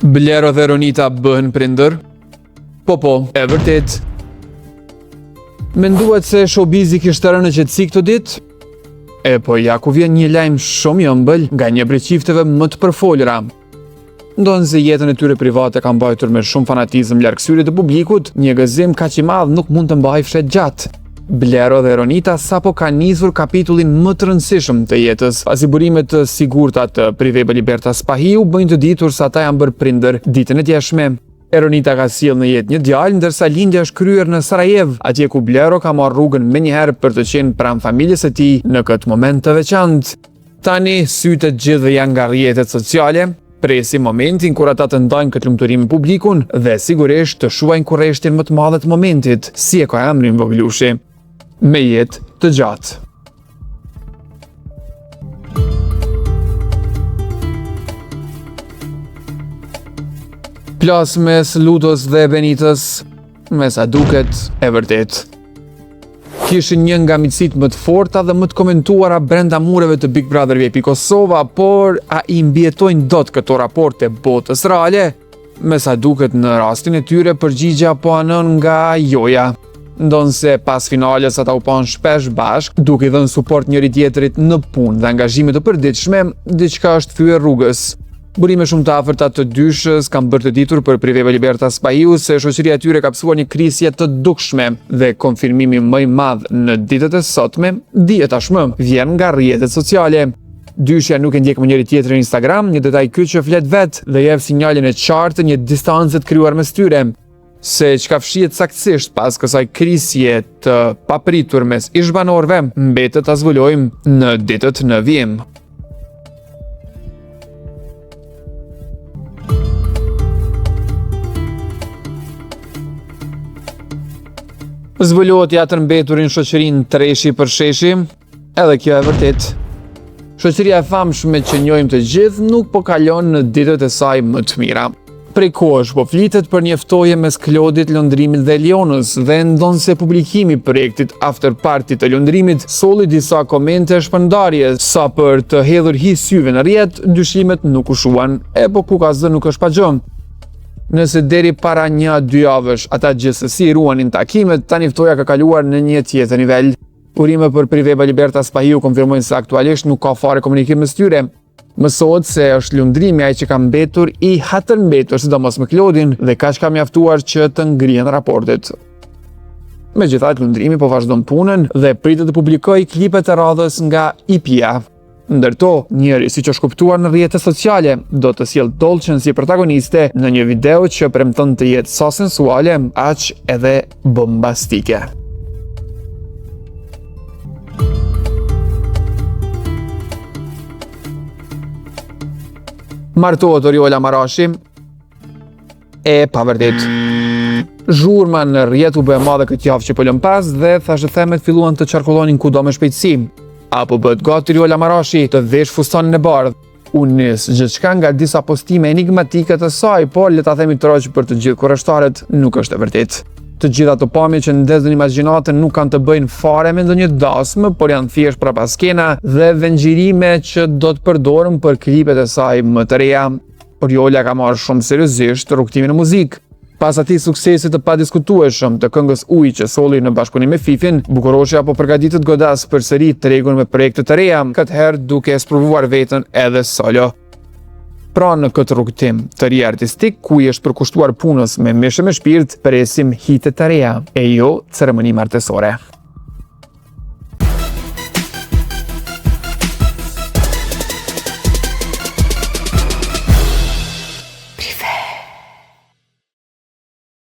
Blero dhe Ronita bëhen prindër? Po, e vërtet. Menduat se showbizi kishte rënë në qetësi këtë ditë? Po ja ku vjen një lajm shumë i ëmbël nga një prej çifteve më të përfolura. Ndonë se jetën e tyre private ka mbajtur me shumë fanatizëm larg syrit të publikut, një gëzim kaq i madh nuk mund të mbahej fshet gjatë. Blero dhe Ronita sapo kanë nisur kapitullin më të rëndësishëm të jetës, pasi burimet të sigurta të Priveva Liberta Spahiu bëjnë të ditur se ata janë bërë prindër ditën e djeshme. Ronita ka sjellë në jetë një djalë, ndërsa lindja është kryer në Sarajevo, atje ku Blero ka marrë rrugën menjëherë për të qenë pranë familjes së tij në këtë moment të veçantë. Tani sytë të gjithë janë nga rrjetet sociale. Presi momentin kur ata të ndajnë këtë lumturi me publikun dhe sigurisht të shuajnë kurreshtin më të madh të momentit, si e ka emrin voglushi. Me jetë të gjatë. Plas mes Lutos dhe Benitës, me sa duket, e vërtet. Kishin një nga miqësitë më të forta dhe më të komentuara brenda mureve të Big Brother VIP Kosova, por a i mbjetojnë dot këto raporte botës reale? Me sa duket në rastin e tyre përgjigja po anon nga joja. Ndonë se pas finales ata u pan shpesh bashk, duke i dhënë suport njëri tjetrit në punë dhe angazhime të përditshme, diçka është thyer rrugës. Burime shumë të afërta të dyshës kanë bërë të ditur për Priveva Liberta Spahiu se shoqëria e tyre ka pasur një krisje të dukshme dhe konfirmimi më i madh në ditët e sotme dihet tashmë vjen nga rrjetet sociale. Dyshja nuk e ndjek më njëri tjetrin në Instagram, një detaj ky që flet vet dhe jep sinjalin e qartë një distancë të krijuar mes tyre. Se çka fshihet saktësisht pas kësaj krisje të papritur mes ish-banorëve, mbetet ta zbulojmë në ditët në vijim. Zbulohet ja të mbeturin shoqërinë treshi për sheshi, edhe kjo e vërtet. Shoqëria e famshme që njohim të gjithë nuk po kalon në ditët e saj më të mira. Prej kohësh po flitet për një ftoje mes Klodit, Londrimit dhe Elionës dhe ndonë se publikimi projektit After Party të Londrimit solli disa komente shpërndarje, sa për të hedhur hi syve në rrjet, dyshimet nuk u shuan, po ku ka zë nuk është pa gjë. Nëse deri para 1-2 javësh ata gjithsesi ruanin takimet, tani ftoja ka kaluar në një tjetër nivel. Urime për Priveva Liberta Spahiu konfirmojnë se aktualisht nuk ka fare komunikim mes tyre. Mësohet se është Lundrimi ai që ka mbetur i hatërmbetur, sidomos me Klodin, dhe kaq ka mjaftuar që të ngrihen raportet. Megjithatë, Lundrimi po vazhdon punën dhe pritet të publikojë klipet e radhës nga IP-ja. Ndërto, njëri siç është kuptuar në rrjetet sociale, do të sjell Dolçen si protagoniste në një video që premton të jetë sa sensuale, aq edhe bombastike. Martohet Oriola Marashi, pa vërtet. Zhurma në rrjet u bë e madhe këtë javë që po lëm pas dhe thashë themet filluan të qarkullonin kudo me shpejtësi. Apo bëhet gati Oriola Marashi të vesh fustanin e bardhë. U nis gjithçka nga disa postime enigmatike të saj, por le ta themi troq për të gjithë kurreshtarët nuk është e vërtet. Të gjitha ato pamje që ndezën imagjinatën nuk kanë të bëjnë fare me ndonjë dasmë, por janë thjesht prapaskena dhe vengjirime që do të përdoren për klipet e saj më të reja. Oriola ka marrë shumë seriozisht rrugtimin e muzikë. Pas atij suksesi të padiskutueshëm të këngës Ujë që solli në bashkëpunim me Fifin, Bukuroshi apo përgatitet godas përsëri tregun me projekte të reja, këtë herë duke sprovuar veten edhe solo. Pra në këtë rrugtim të ri artistik, ku i është përkushtuar punës me mishë me shpirt, presim hitet të reja, e jo ceremoni martesore.